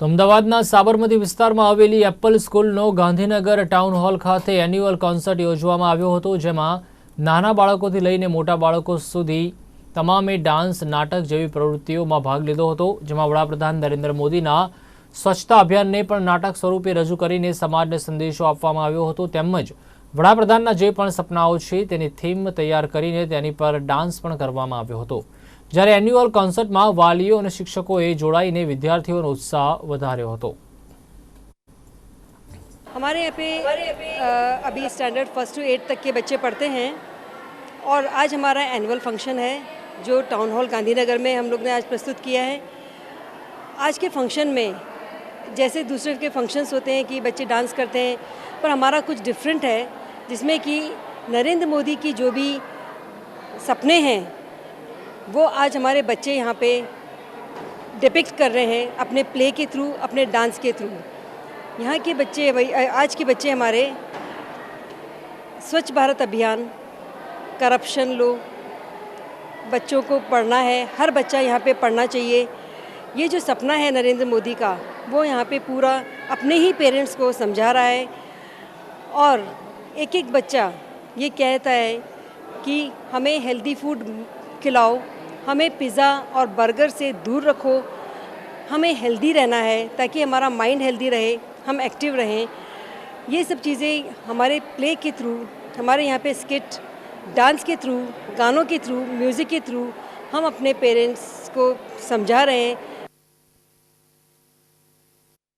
તો અમદાવાદના સાબરમતી વિસ્તારમાં આવેલી એપલ સ્કૂલનો ગાંધીનગર ટાઉન હોલ ખાતે એન્યુઅલ કોન્સર્ટ યોજવામાં આવ્યો હતો, જેમાં નાના બાળકોથી લઈને મોટા બાળકો સુધી તમામે ડાન્સ, નાટક જેવી પ્રવૃત્તિઓમાં ભાગ લીધો હતો, જેમાં વડાપ્રધાન નરેન્દ્ર મોદીના સ્વચ્છતા અભિયાનને પણ નાટક સ્વરૂપે રજૂ કરીને સમાજને સંદેશો આપવામાં આવ્યો હતો, તેમજ વડાપ્રધાનના જે પણ સપનાઓ છે તેની થીમ તૈયાર કરીને તેની પર ડાન્સ પણ કરવામાં આવ્યો હતો। જ્યારે એન્યુઅલ કોન્સર્ટમાં વાલીઓ અને શિક્ષકોએ જોડાઈને વિદ્યાર્થીઓનો उत्साह વધાર્યો હતો। हमारे यहाँ पे अभी स्टैंडर्ड 1 से 8 तक के बच्चे पढ़ते हैं और आज हमारा एनुअल फंक्शन है जो टाउन हॉल गांधीनगर में हम लोग ने आज प्रस्तुत किया है। आज के फंक्शन में जैसे दूसरे के फंक्शंस होते हैं कि बच्चे डांस करते हैं, पर हमारा कुछ डिफरेंट है, जिसमें कि नरेंद्र मोदी की जो भी सपने हैं वो आज हमारे बच्चे यहाँ पे डिपिक्ट कर रहे हैं अपने प्ले के थ्रू, अपने डांस के थ्रू। यहाँ के बच्चे, आज के बच्चे हमारे स्वच्छ भारत अभियान, करप्शन लो, बच्चों को पढ़ना है, हर बच्चा यहाँ पे पढ़ना चाहिए, ये जो सपना है नरेंद्र मोदी का वो यहाँ पे पूरा अपने ही पेरेंट्स को समझा रहा है। और एक एक बच्चा ये कहता है कि हमें हेल्दी फूड खिलाओ, हमें पिज़्ज़ा और बर्गर से दूर रखो, हमें हेल्दी रहना है ताकि हमारा माइंड हेल्दी रहे, हम एक्टिव रहें। ये सब चीज़ें हमारे प्ले के थ्रू, हमारे यहाँ पे स्किट, डांस के थ्रू, गानों के थ्रू, म्यूज़िक के थ्रू हम अपने पेरेंट्स को समझा रहे हैं